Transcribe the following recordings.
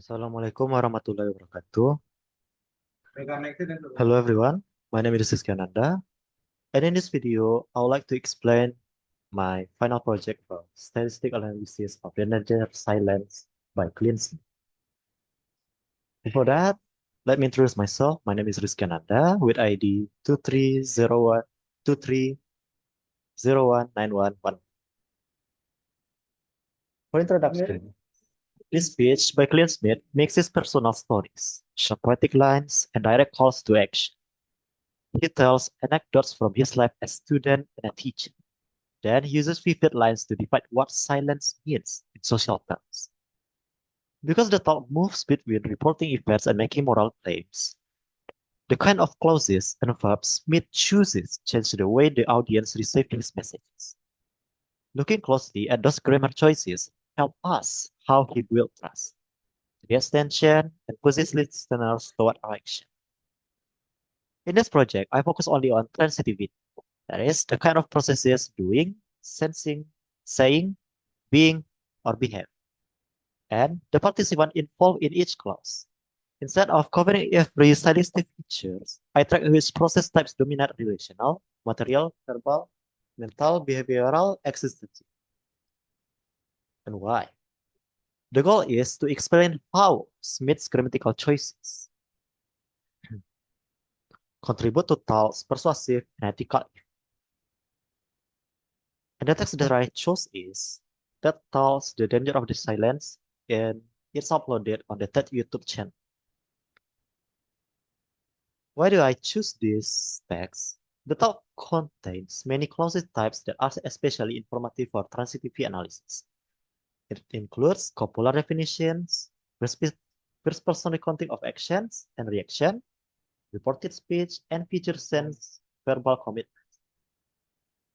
Assalamualaikum warahmatullahi wabarakatuh. Hello everyone, my name is Rizki Ananda, and in this video, I would like to explain my final project for statistical analysis of the Niger silence by cleansing. Before that, let me introduce myself. My name is Rizki Ananda with ID 230123019111. For introduction, this speech by Clean Smith makes his personal stories, short poetic lines, and direct calls to action. He tells anecdotes from his life as student and a teacher. Then he uses vivid lines to define what silence means in social terms. Because the talk moves between reporting events and making moral claims, the kind of clauses and verbs Smith chooses change the way the audience receives his messages. Looking closely at those grammar choices help us how he built trust, creates tension, and pushes listeners toward action. In this project, I focus only on transitivity. That is the kind of processes doing, sensing, saying, being, or behave, and the participant involved in each clause. Instead of covering every stylistic features, I track which process types dominate relational, material, verbal, mental, behavioral, existential, and why. The goal is to explain how Smith's grammatical choices contribute to Tal's persuasive and ethical. And the text that I chose is that tells the danger of the silence, and it's uploaded on the TED YouTube channel. Why do I choose this text? The talk contains many clause types that are especially informative for transitivity analysis. It includes copular definitions, first person recounting of actions and reaction, reported speech, and feature sense verbal commitment.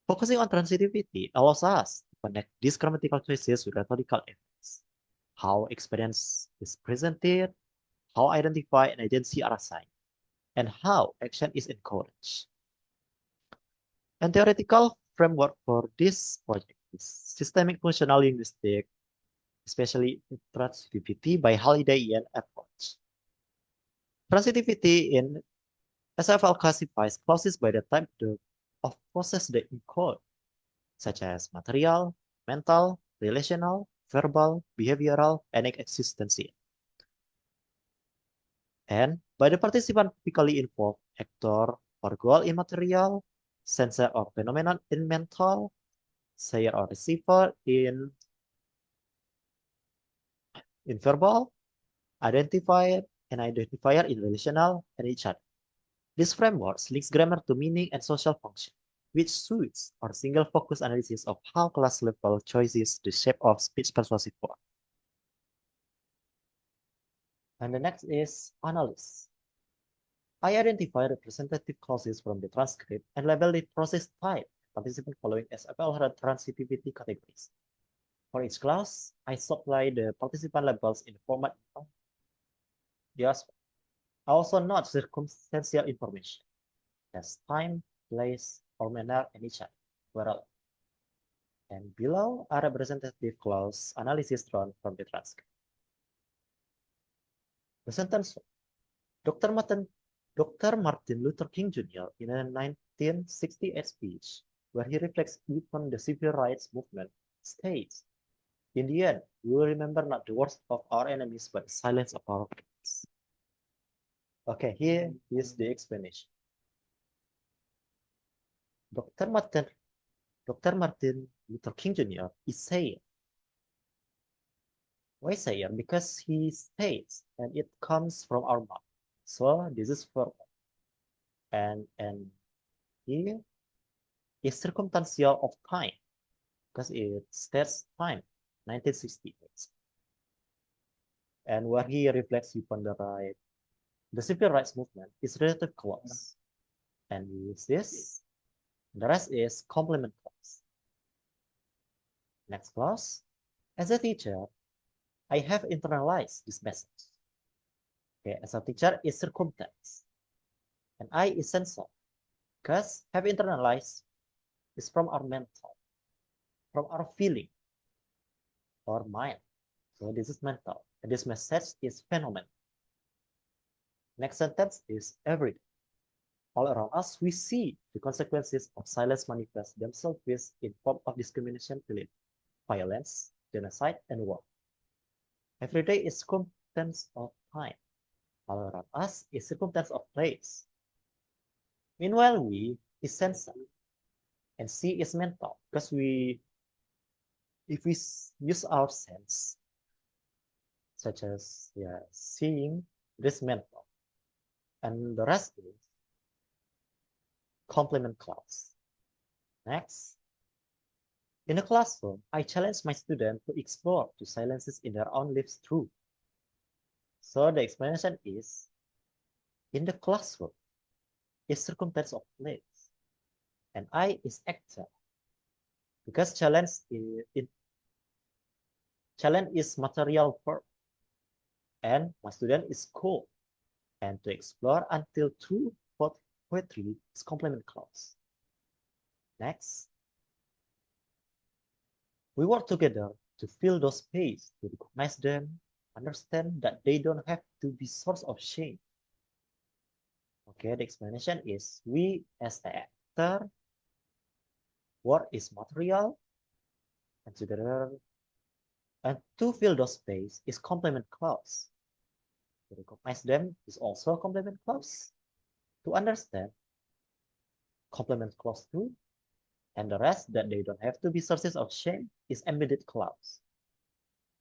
Focusing on transitivity allows us to connect these grammatical choices with rhetorical effects, how experience is presented, how identify and agency are assigned, and how action is encouraged. And theoretical framework for this project is systemic functional linguistics, especially transitivity by Holiday approach. Transitivity in SFL classifies clauses by the type of process they encode, such as material, mental, relational, verbal, behavioral, and existential. And by the participant typically involved actor or goal in material, sensor or phenomenon in mental, sayer or receiver in verbal, identifier and identifier in relational, and each other. This framework links grammar to meaning and social function, which suits our single focus analysis of how class level choices the shape of speech persuasive form. And the next is analysis. I identify representative clauses from the transcript and label the process type participant following SFL transitivity categories. For each clause, I supply the participant labels in the format. Yes, I also note circumstantial information as time, place, or manner, and each other were relevant. And below are representative clause analysis drawn from the transcript. The sentence Dr. Martin Luther King Jr. in a 1968 speech, where he reflects upon the civil rights movement, states, "In the end, we will remember not the words of our enemies, but the silence of our friends." Okay, here is the explanation. Dr. Martin, Dr. Martin Luther King Jr. is saying, why saying? Because he states, and it comes from our mouth. So this is for and here is circumstantial of time because it states time 1968, and where he reflects upon the civil rights movement is relative clause, and is this. The rest is complement clause. Next clause. As a teacher, I have internalized this message. Okay, as a teacher is circumstance, and I is sensor, because have internalized is from our mental, from our feeling, or mind. So this is mental. And this message is phenomenal. Next sentence is every day. All around us, we see the consequences of silence manifest themselves in form of discrimination, violence, genocide, and war. Every day is circumstance of time. All around us is circumstance of place. Meanwhile, we is sensor, and see is mental, because if we use our sense, such as seeing, this mental, and the rest is complement clause. Next, in a classroom, I challenge my students to explore the silences in their own lives through. So the explanation is, in the classroom is circumstance of place, and I is actor, because challenge is material verb, and my student is cool, and to explore until true poetry is complement clause. Next, we work together to fill those space, to recognize them, understand that they don't have to be source of shame. Okay, the explanation is, we as the actor, work is material, and together, and to fill those space is complement clause. To recognize them is also a complement clause. To understand, complement clause 2, and the rest that they don't have to be sources of shame is embedded clause.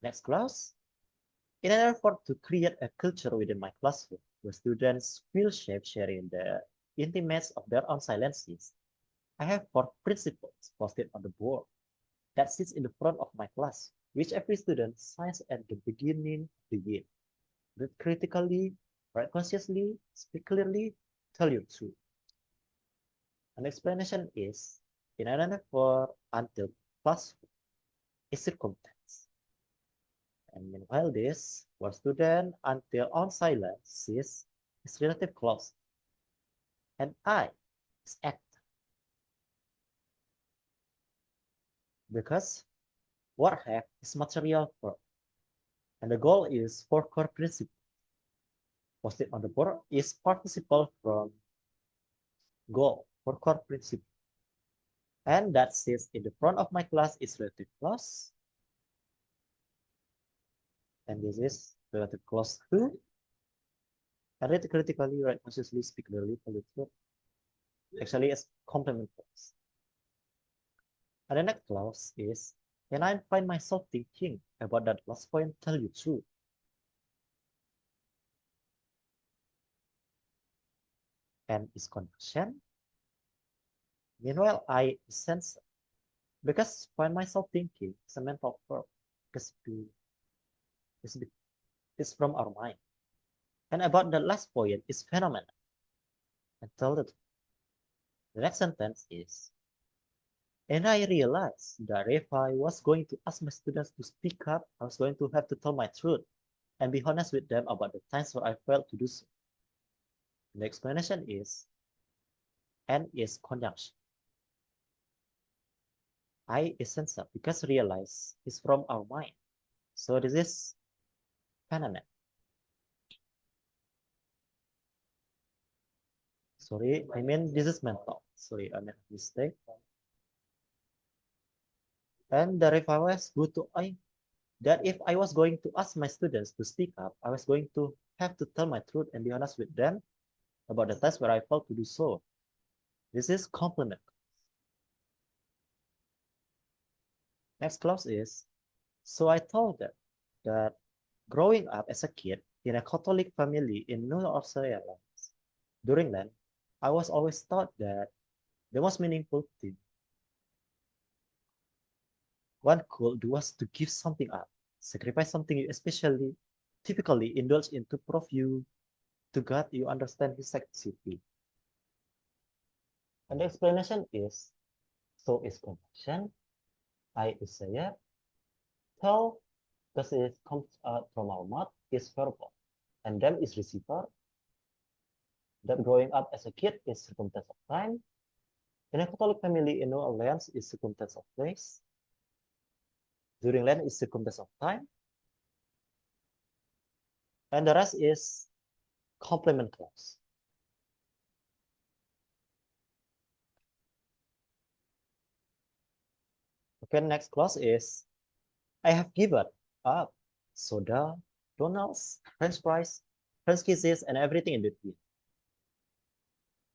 Next clause, in an effort to create a culture within my classroom where students feel safe sharing the intimates of their own silences, I have 4 principles posted on the board that sits in the front of my class, which every student signs at the beginning of the year. Read critically, write consciously, speak clearly, tell your truth. An explanation is, in Ananda for until classroom is circumstance. And meanwhile this, for student until on silence is relative clause. And I is act. Because what have is material verb. And the goal is 4 core principles. Posted on the board is participle from goal for core principle. And that sits in the front of my class is relative clause. And this is relative clause 2. And read critically, write consciously, speak clearly, tell the truth. Actually, it's complement clause. And the next clause is, and I find myself thinking about that last point, tell you true. And is connection. Meanwhile, I is sensor. Because find myself thinking is a mental verb. Because it's from our mind. And about the last point is phenomenon. And tell the next sentence is, and I realized that if I was going to ask my students to speak up, I was going to have to tell my truth and be honest with them about the times where I failed to do so. The explanation is, and is conjunction. I is sensor because realize is from our mind. So this is phenomenon. Sorry, I mean this is mental. Sorry, I made a mistake. And that if I was go to that if I was going to ask my students to speak up, I was going to have to tell my truth and be honest with them about the times where I failed to do so. This is complement. Next clause is, so I told them that growing up as a kid in a Catholic family in New Orleans during Lent, I was always taught that the most meaningful thing one could do was to give something up, sacrifice something you especially typically indulge in to prove you to God you understand his sanctity. And the explanation is, so is connection, I is sayer, tell, because it comes out from our mouth, is verbal, and them is receiver, that growing up as a kid is circumstance of time, in a Catholic family in New Orleans is circumstance of place, during Lent is circumstance of time, And the rest is complement clause. Okay, next clause is I have given up soda, Donald's, French fries, French kisses, and everything in between.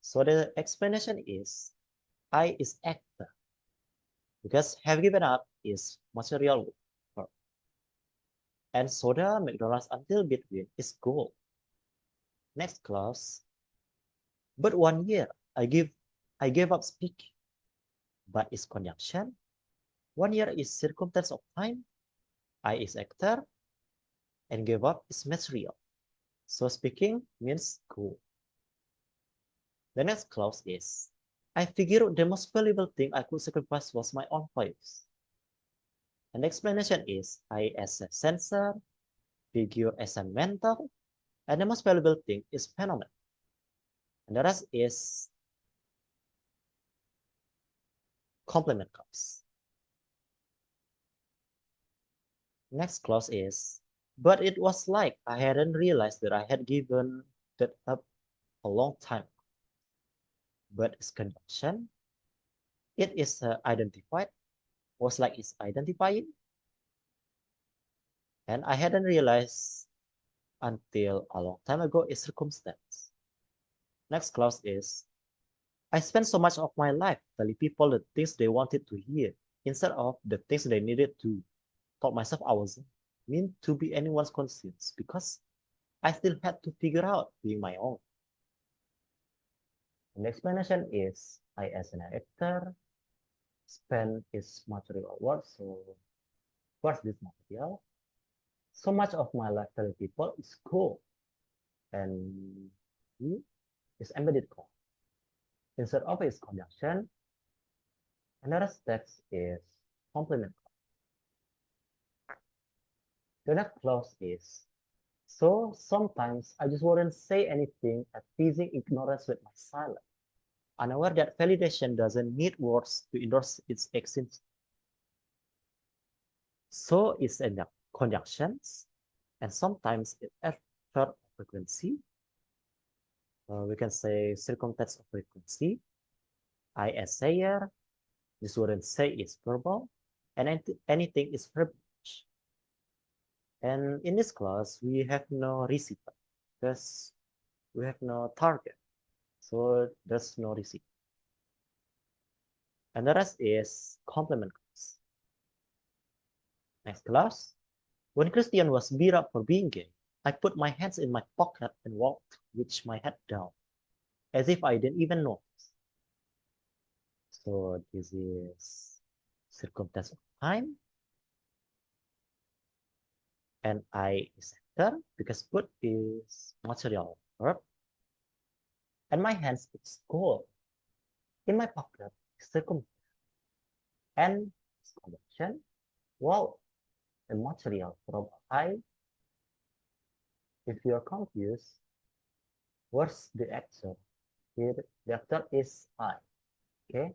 So the explanation is I is actor because have given up is material verb. And soda, McDonald's until between is goal. Next clause. But 1 year I gave up speaking. But is conjunction. 1 year is circumstance of time. I is actor and give up is material. So speaking means go. The next clause is I figured the most valuable thing I could sacrifice was my own voice. And the explanation is I as a sensor, figure as a mental, and the most valuable thing is phenomenon. And the rest is complement clause. Next clause is but it was like I hadn't realized that I had given that up a long time. But it's conjunction. It is identified. Was like it's identifying. And I hadn't realized until a long time ago is circumstance. Next clause is I spent so much of my life telling people the things they wanted to hear instead of the things they needed to. Told myself I wasn't meant to be anyone's conscience because I still had to figure out being my own. And the explanation is I as an actor spend is material work, so what's this material? So much of my life telling people is cool and he is embedded code. Instead of its conjunction, another text is complement. The next clause is so sometimes I just wouldn't say anything at teasing ignorance with my silence, unaware that validation doesn't need words to endorse its existence. So it's in the conjunctions, and sometimes it after frequency. We can say circumstance of frequency. I as sayer, this wouldn't say is verbal, and anything is verb. And in this class, we have no receiver because we have no target. So there's no receiver. And the rest is complement clause. Next class. When Christian was beat up for being gay, I put my hands in my pocket and walked with my head down, as if I didn't even notice. So this is circumstance of time. And I is actor because put is material verb. And my hands is gold. In my pocket is circumstance and conjunction. Wow, the material from I. If you're confused, where's the actor? Here, the actor is I. Okay?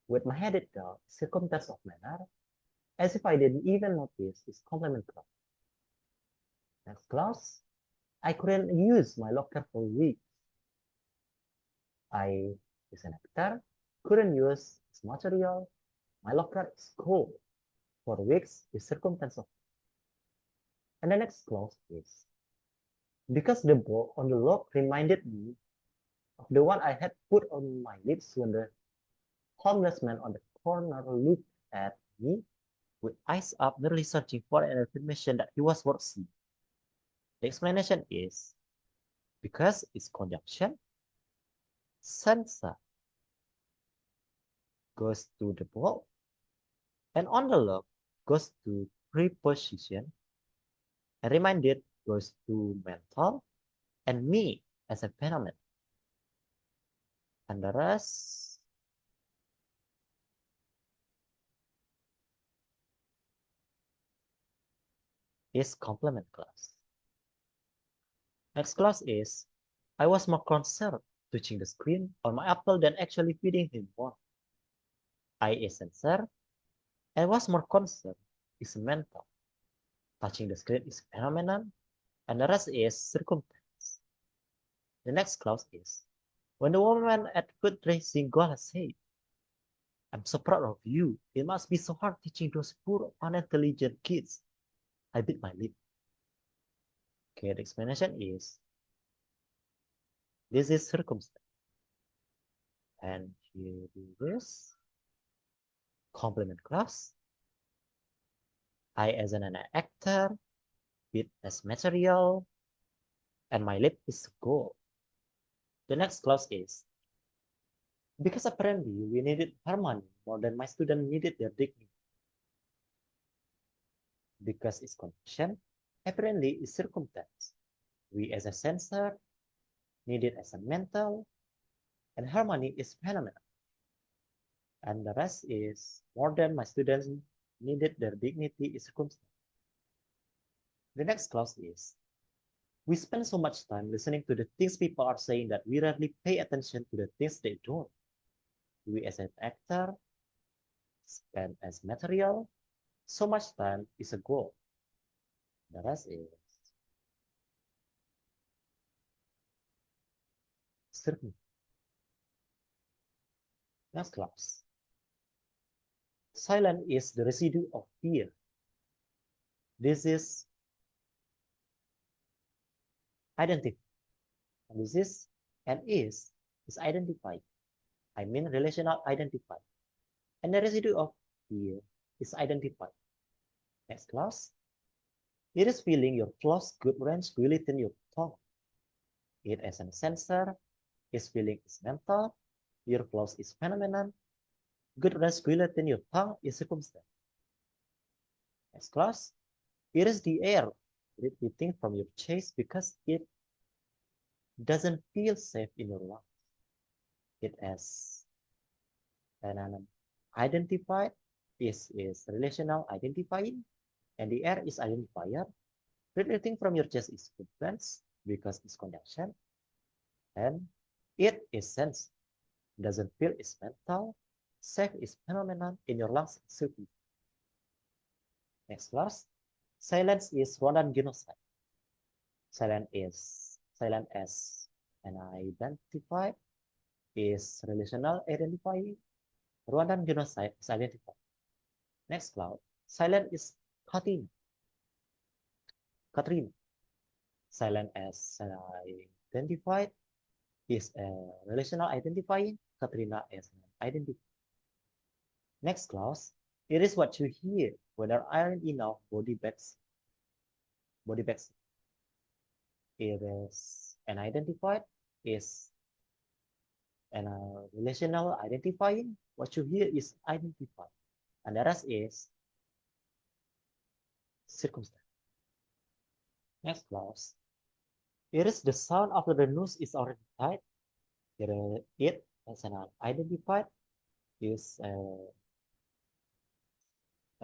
With my head down, circumstance of manner, as if I didn't even notice is complement clause. Next clause, I couldn't use my locker for weeks. I is an actor, couldn't use its material. My locker is cold. For weeks is circumstance of. And the next clause is because the ball on the lock reminded me of the one I had put on my lips when the homeless man on the corner looked at me with eyes up, nearly searching for an affirmation that he was worth seeing. The explanation is because its conjunction, sensa goes to the ball, and on the lock goes to preposition, and reminded goes to mental, and me as a phenomenon. And the rest is complement clause. Next clause is I was more concerned touching the screen on my Apple than actually feeding him more. I is sensor and was more concerned is mental. Touching the screen is phenomenon and the rest is circumstance. The next clause is, when the woman at foot racing goal said, I'm so proud of you. It must be so hard teaching those poor, unintelligent kids. I bit my lip. Okay, the explanation is, this is circumstance. And here is complement clause. I as an actor, bit as material, and my lip is gold. The next clause is, because apparently we needed harmony more than my student needed their dignity. Because it's condition, apparently is circumstance. We as a sensor needed as a mental, and harmony is phenomenon. And the rest is more than my students needed their dignity is circumstance. The next clause is, we spend so much time listening to the things people are saying that we rarely pay attention to the things they don't. We as an actor spend as material, so much time is a goal. The rest is certain. Next clause. Silence is the residue of fear. This is identified. And this is and is identified. I mean relational identified. And the residue of fear is identified. Next clause. It is feeling your close good range within your tongue. It as a sensor, is feeling is mental, your close is phenomenon, good range within your tongue is circumstance. Next clause. It is the air retreating from your chest because it doesn't feel safe in your lungs. It as an identified is relational identifying, and the air is identifier. Retreating from your chest is frequency because it's conduction, and it is sense. Doesn't feel is mental. Safe is phenomenon in your lungs. Next class. Silence is Rwandan genocide. Silent as an identified is relational identifying. Rwandan genocide is identified. Next cloud. Silent is Katrina. Katrina. Silent as an identified is a relational identifying. Katrina is an identified. Next clause. It is what you hear when there aren't enough body bags. Body bags. It is an identified is an relational identifying. What you hear is identified. And the rest is circumstance. Next clause. It is the sound after the news is already tied. It as an identified is a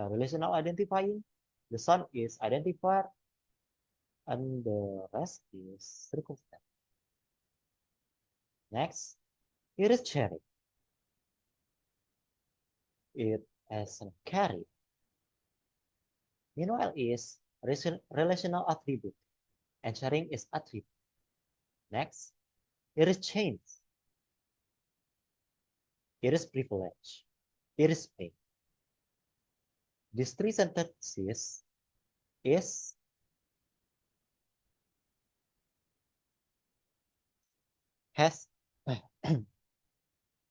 relational identifying. The sound is identified and the rest is circumstance. Next, it is cherry. It as a carry. Meanwhile is relational attribute and sharing is attribute. Next, it is change. It is privilege. It is pay. These three sentences is has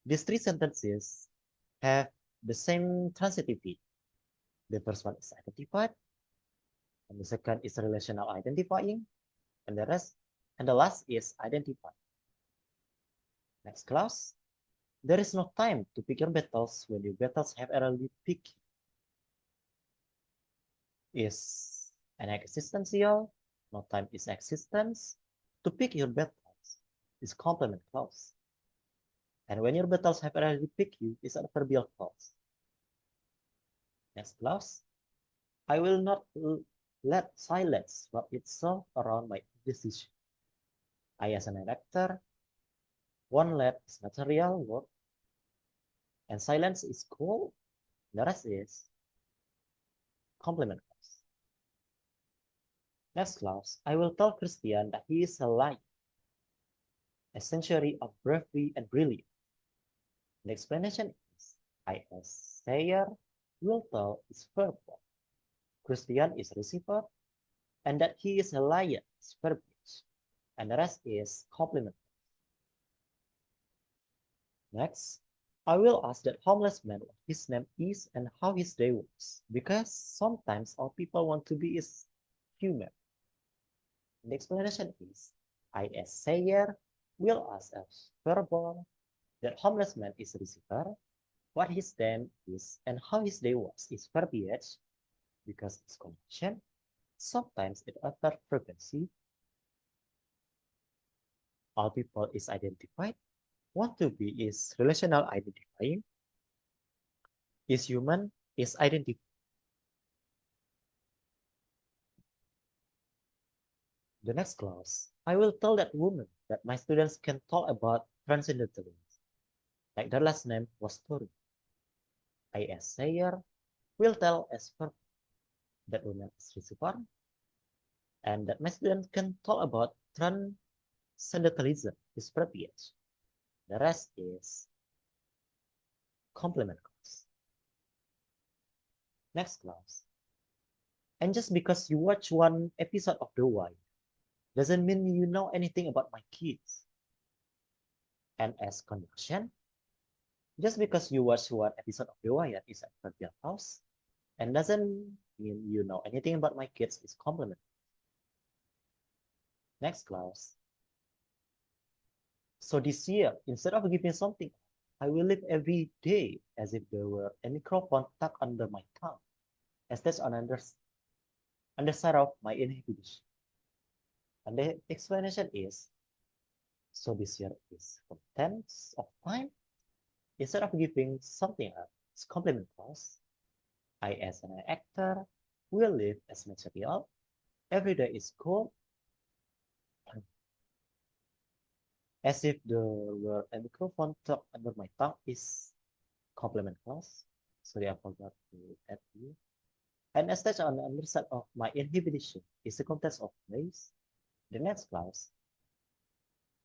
these three sentences have the same transitivity. The first one is identified, and the second is relational identifying, and the last is identified. Next class. There is no time to pick your battles when your battles have already picked. Is an existential, no time is existence. To pick your battles is complement clause. And when your battles have already picked you, is adverbial clause. Next clause. I will not let silence wrap itself around my decision. I as an actor, one let is material work, and silence is goal. The rest is complement clause. Next class, I will tell Christian that he is a lion, a century of bravery and brilliance. The explanation is, I.S. Sayer will tell is verbal, Christian is receiver, and that he is a lion is verbiage, and the rest is compliment. Next, I will ask that homeless man what his name is and how his day was, because sometimes all people want to be is human. The explanation is, I.S. Sayer will ask as verbal that homeless man is receiver, what his name is and how his day was is verbiage, because it's connection. Sometimes it utter frequency. All people is identified. Want to be is relational identifying. Is human is identified. The next class, I will tell that woman that my students can talk about transcendentalism. Like their last name was Tori. I.S. Sayer will tell as verb that woman is receiver and that my students can talk about transcendentalism is verbiage. The rest is complement clause. Next clause. And just because you watch one episode of The Wire doesn't mean you know anything about my kids. And as connection, just because you watch one episode of The Wire is a trivial clause and doesn't mean you know anything about my kids is complement. Next clause. So this year, instead of giving something, I will live every day as if there were a microphone tucked under my tongue, as that's on underside of my inhibition. And the explanation is, so this year is for tense of time. Instead of giving something up, it's complement clause. I as an actor will live as material. Every day is cold. As if there were a microphone tucked under my tongue is complement clause. Sorry, I forgot to add here. And as such on the underside of my inhibition is the context of place. The next clause.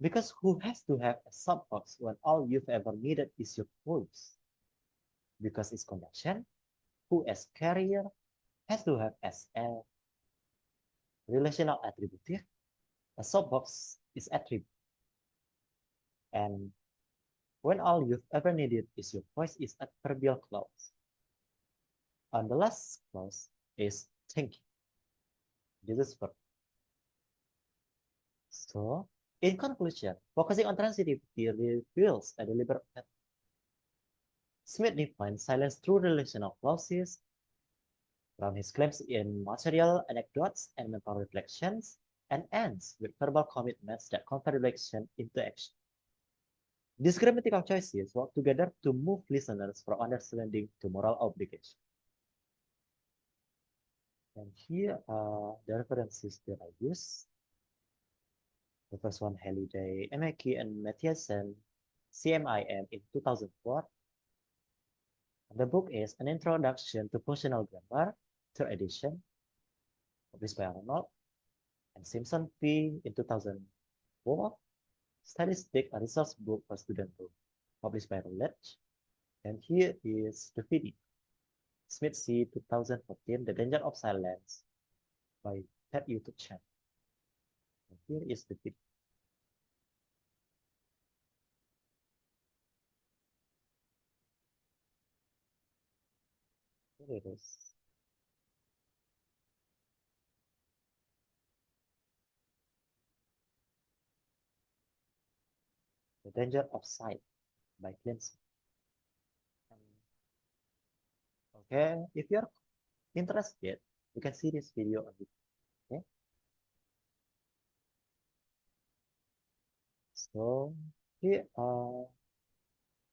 Because who has to have a subbox when all you've ever needed is your voice? Because it's conjunction. Who as carrier has to have as a relational attributive. A subbox is attribute. And when all you've ever needed is your voice is adverbial clause. And the last clause is thinking. This is verb. So, in conclusion, focusing on transitivity reveals a deliberate method. Smith defines silence through relational clauses from his claims in material anecdotes and mental reflections, and ends with verbal commitments that convert reflection into action. These grammatical choices work together to move listeners from understanding to moral obligation. And here are the references that I use. The first one, Halliday, M.Hu, and Matthiasen, CMIM in 2004. The book is An Introduction to Functional Grammar, third edition, published by Arnold, and Simpson P. in 2004. Stylistics, a resource book for student book, published by Routledge. And here is the video. Smith C. 2014, The Danger of Silence, by that YouTube channel. And here is the video. Here it is. The Danger of Silence by Clinton. Okay, if you're interested, you can see this video on YouTube. Okay, so here are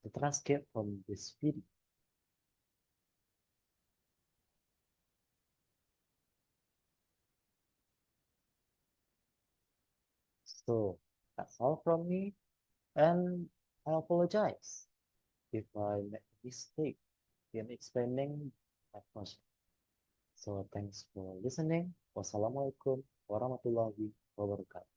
the transcript from this video. So that's all from me, and I apologize if I made a mistake in explaining my question. So thanks for listening. Wassalamualaikum warahmatullahi wabarakatuh.